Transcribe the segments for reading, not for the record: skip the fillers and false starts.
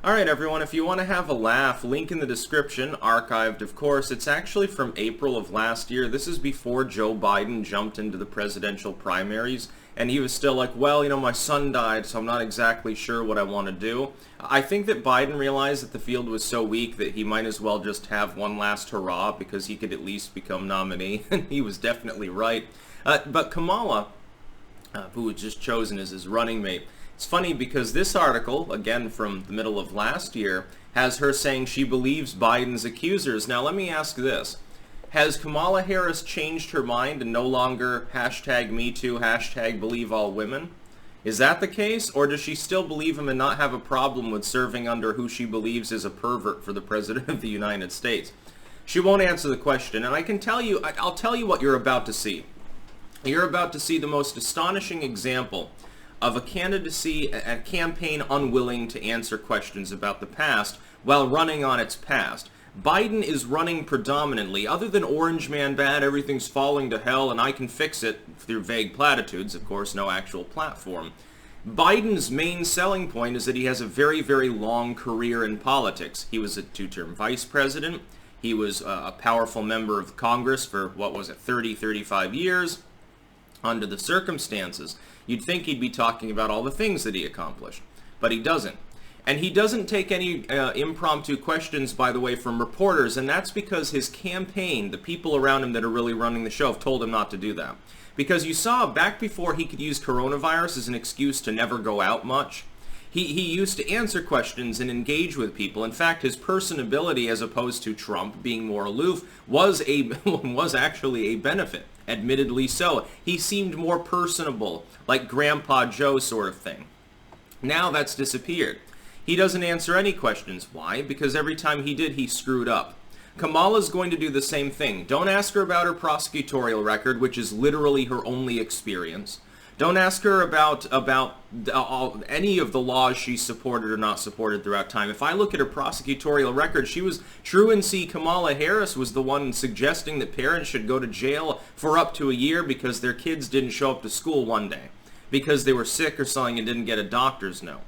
Alright everyone, if you want to have a laugh, link in the description, archived of course. It's actually from April of last year. This is before Joe Biden jumped into the presidential primaries, and he was still like, well, you know, my son died, so I'm not exactly sure what I want to do. I think that Biden realized that the field was so weak that he might as well just have one last hurrah because he could at least become nominee, and he was definitely right. But Kamala, who was just chosen as his running mate, it's funny because this article, again from the middle of last year, has her saying she believes Biden's accusers. Now let me ask this. Has Kamala Harris changed her mind and no longer #MeToo, #BelieveAllWomen? Is that the case? Or does she still believe him and not have a problem with serving under who she believes is a pervert for the President of the United States? She won't answer the question, and I can tell you, I'll tell you what you're about to see. You're about to see the most astonishing example of a candidacy, a campaign unwilling to answer questions about the past while running on its past. Biden is running predominantly, other than Orange Man bad, everything's falling to hell and I can fix it, through vague platitudes, of course, no actual platform. Biden's main selling point is that he has a very, very long career in politics. He was a two-term vice president. He was a powerful member of Congress for, 35 years. Under the circumstances, you'd think he'd be talking about all the things that he accomplished, but he doesn't. And he doesn't take any impromptu questions, by the way, from reporters, and that's because his campaign, the people around him that are really running the show, have told him not to do that. Because you saw, back before he could use coronavirus as an excuse to never go out much, he used to answer questions and engage with people. In fact, his personability, as opposed to Trump being more aloof, was actually a benefit. Admittedly so. He seemed more personable, like Grandpa Joe sort of thing. Now that's disappeared. He doesn't answer any questions. Why? Because every time he did, he screwed up. Kamala's going to do the same thing. Don't ask her about her prosecutorial record, which is literally her only experience. Don't ask her about any of the laws she supported or not supported throughout time. If I look at her prosecutorial record, she was truancy. Kamalaharris was the one suggesting that parents should go to jail for up to a year because their kids didn't show up to school one day because they were sick or something and didn't get a doctor's note.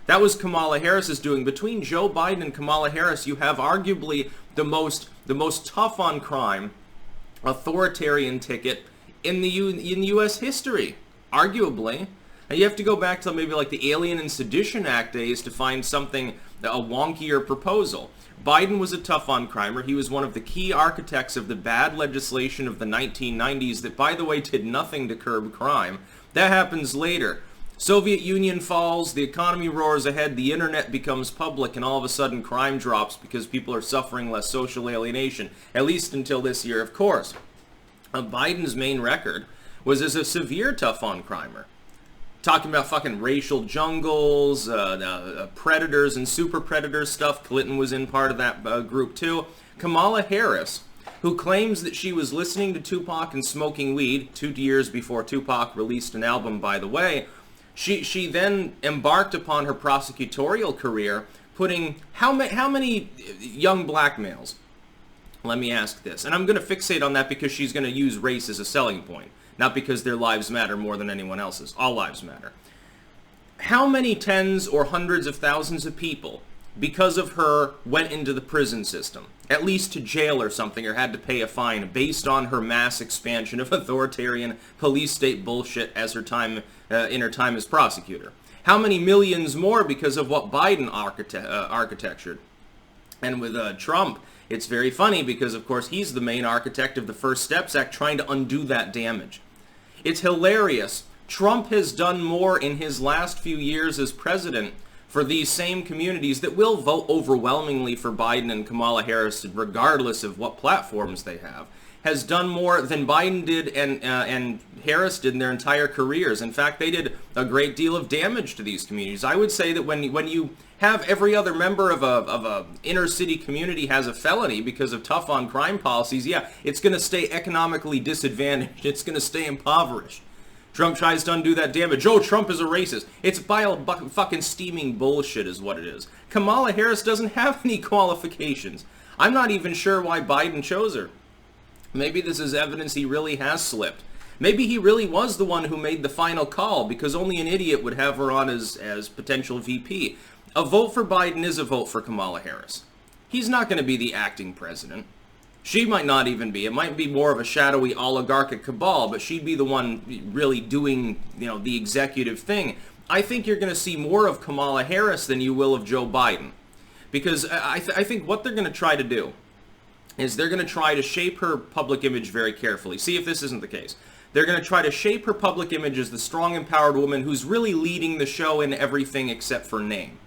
That was Kamalaharris's doing. Between Joe Biden and Kamala Harris, you have arguably the most tough on crime, authoritarian ticket in U.S. history. Arguably. And you have to go back to maybe like the Alien and Sedition Act days to find something, a wonkier proposal. Biden was a tough-on-crimer. He was one of the key architects of the bad legislation of the 1990s that, by the way, did nothing to curb crime. That happens later. Soviet Union falls, the economy roars ahead, the internet becomes public, and all of a sudden crime drops because people are suffering less social alienation. At least until this year, of course. Biden's main record was as a severe tough-on-crimer. Talking about fucking racial jungles, predators and super predators stuff. Clinton was in part of that group too. Kamala Harris, who claims that she was listening to Tupac and smoking weed 2 years before Tupac released an album, by the way, she then embarked upon her prosecutorial career, putting how many young black males? Let me ask this. And I'm going to fixate on that because she's going to use race as a selling point. Not because their lives matter more than anyone else's. All lives matter. How many tens or hundreds of thousands of people, because of her, went into the prison system? At least to jail or something, or had to pay a fine based on her mass expansion of authoritarian police state bullshit as her time in her time as prosecutor? How many millions more because of what Biden architectured? And with Trump, it's very funny because, of course, he's the main architect of the First Steps Act trying to undo that damage. It's hilarious. Trump has done more in his last few years as president for these same communities that will vote overwhelmingly for Biden and Kamala Harris, regardless of what platforms they have, has done more than Biden did and Harris did in their entire careers. In fact, they did a great deal of damage to these communities. I would say that when you have every other member of a inner city community has a felony because of tough on crime policies, yeah, it's going to stay economically disadvantaged. It's going to stay impoverished. Trump tries to undo that damage. Oh, Trump is a racist. It's fucking steaming bullshit is what it is. Kamala Harris doesn't have any qualifications. I'm not even sure why Biden chose her. Maybe this is evidence he really has slipped. Maybe he really was the one who made the final call because only an idiot would have her on as potential VP. a vote for Biden is a vote for Kamala Harris. He's not going to be the acting president. She might not even be. It might be more of a shadowy oligarchic cabal, but she'd be the one really doing, the executive thing. I think you're going to see more of Kamala Harris than you will of Joe Biden. Because I think what they're going to try to do is they're going to try to shape her public image very carefully. See if this isn't the case. They're going to try to shape her public image as the strong, empowered woman who's really leading the show in everything except for name.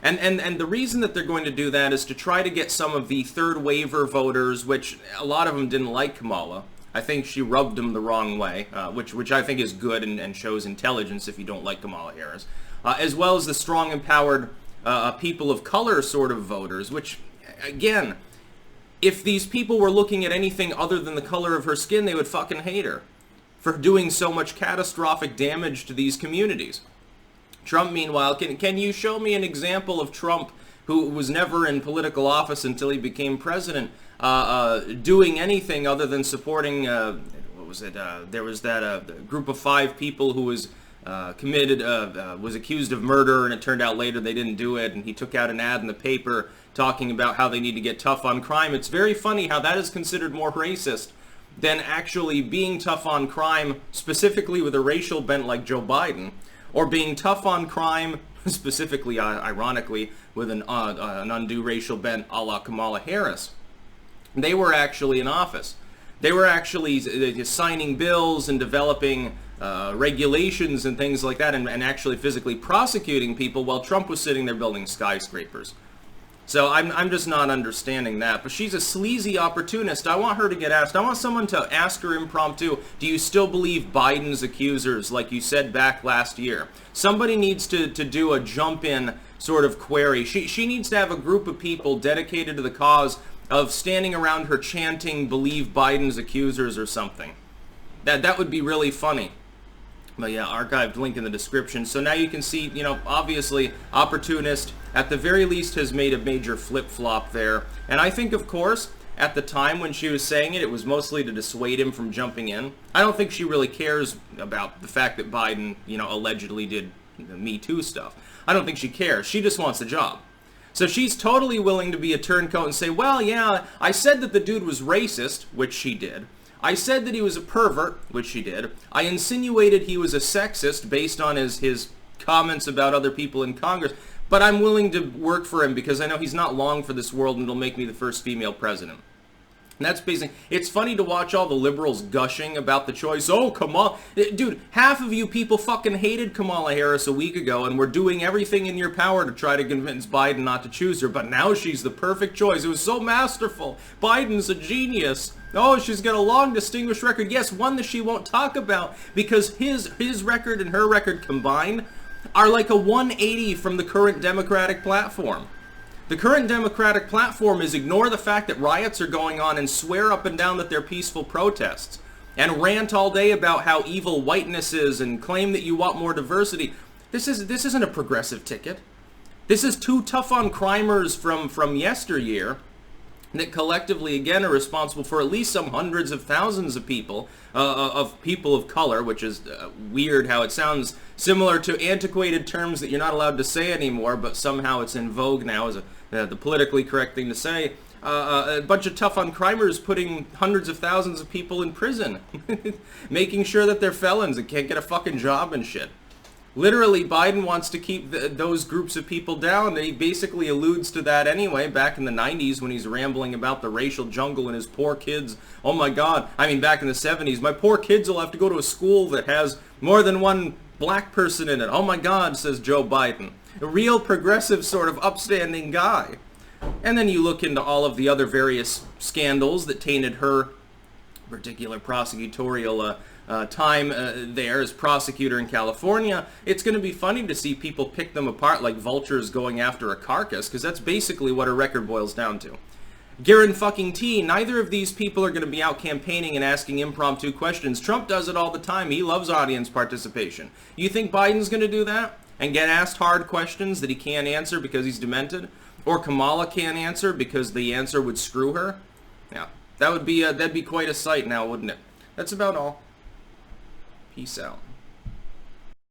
And the reason that they're going to do that is to try to get some of the third waiver voters, which a lot of them didn't like Kamala. I think she rubbed them the wrong way, which I think is good and shows intelligence if you don't like Kamala Harris, as well as the strong, empowered people of color sort of voters, which, again, if these people were looking at anything other than the color of her skin, they would fucking hate her for doing so much catastrophic damage to these communities. Trump, meanwhile, can you show me an example of Trump, who was never in political office until he became president, doing anything other than supporting, what was it, there was that group of 5 people who was was accused of murder, and it turned out later they didn't do it, and he took out an ad in the paper talking about how they need to get tough on crime. It's very funny how that is considered more racist than actually being tough on crime, specifically with a racial bent like Joe Biden, or being tough on crime, specifically, ironically, with an undue racial bent a la Kamala Harris. They were actually in office. They were actually signing bills and developing regulations and things like that, and actually physically prosecuting people while Trump was sitting there building skyscrapers. So I'm just not understanding that. But she's a sleazy opportunist. I want her to get asked. I want someone to ask her impromptu, do you still believe Biden's accusers like you said back last year? Somebody needs to do a jump-in sort of query. She needs to have a group of people dedicated to the cause of standing around her chanting, believe Biden's accusers or something. That would be really funny. But yeah, archived link in the description. So now you can see, obviously, Opportunist, at the very least, has made a major flip-flop there. And I think, of course, at the time when she was saying it, it was mostly to dissuade him from jumping in. I don't think she really cares about the fact that Biden, allegedly did Me Too stuff. I don't think she cares. She just wants the job. So she's totally willing to be a turncoat and say, well, yeah, I said that the dude was racist, which she did. I said that he was a pervert, which she did. I insinuated he was a sexist based on his comments about other people in Congress. But I'm willing to work for him because I know he's not long for this world and it'll make me the first female president. And that's basically, it's funny to watch all the liberals gushing about the choice. Oh, Kamala. Dude, half of you people fucking hated Kamala Harris a week ago and were doing everything in your power to try to convince Biden not to choose her. But now she's the perfect choice. It was so masterful. Biden's a genius. Oh, she's got a long, distinguished record. Yes, one that she won't talk about because his record and her record combined are like a 180 from the current Democratic platform. The current Democratic platform is ignore the fact that riots are going on and swear up and down that they're peaceful protests and rant all day about how evil whiteness is and claim that you want more diversity. This isn't a progressive ticket. This is 2 tough on crimers from yesteryear that collectively, again, are responsible for at least some hundreds of thousands of people of color, which is weird how it sounds similar to antiquated terms that you're not allowed to say anymore, but somehow it's in vogue now as the politically correct thing to say. A bunch of tough on crimers putting hundreds of thousands of people in prison, making sure that they're felons and can't get a fucking job and shit. Literally, Biden wants to keep those groups of people down, and he basically alludes to that anyway back in the 90s when he's rambling about the racial jungle and his poor kids. Oh my God, I mean back in the 70s, my poor kids will have to go to a school that has more than one black person in it. Oh my God, says Joe Biden. A real progressive sort of upstanding guy. And then you look into all of the other various scandals that tainted her particular prosecutorial time there as prosecutor in California. It's going to be funny to see people pick them apart like vultures going after a carcass, because that's basically what her record boils down to. Guarantee, neither of these people are going to be out campaigning and asking impromptu questions. Trump does it all the time. He loves audience participation. You think Biden's going to do that and get asked hard questions that he can't answer because he's demented? Or Kamala can't answer because the answer would screw her? Yeah, that'd be quite a sight now, wouldn't it? That's about all. Peace out.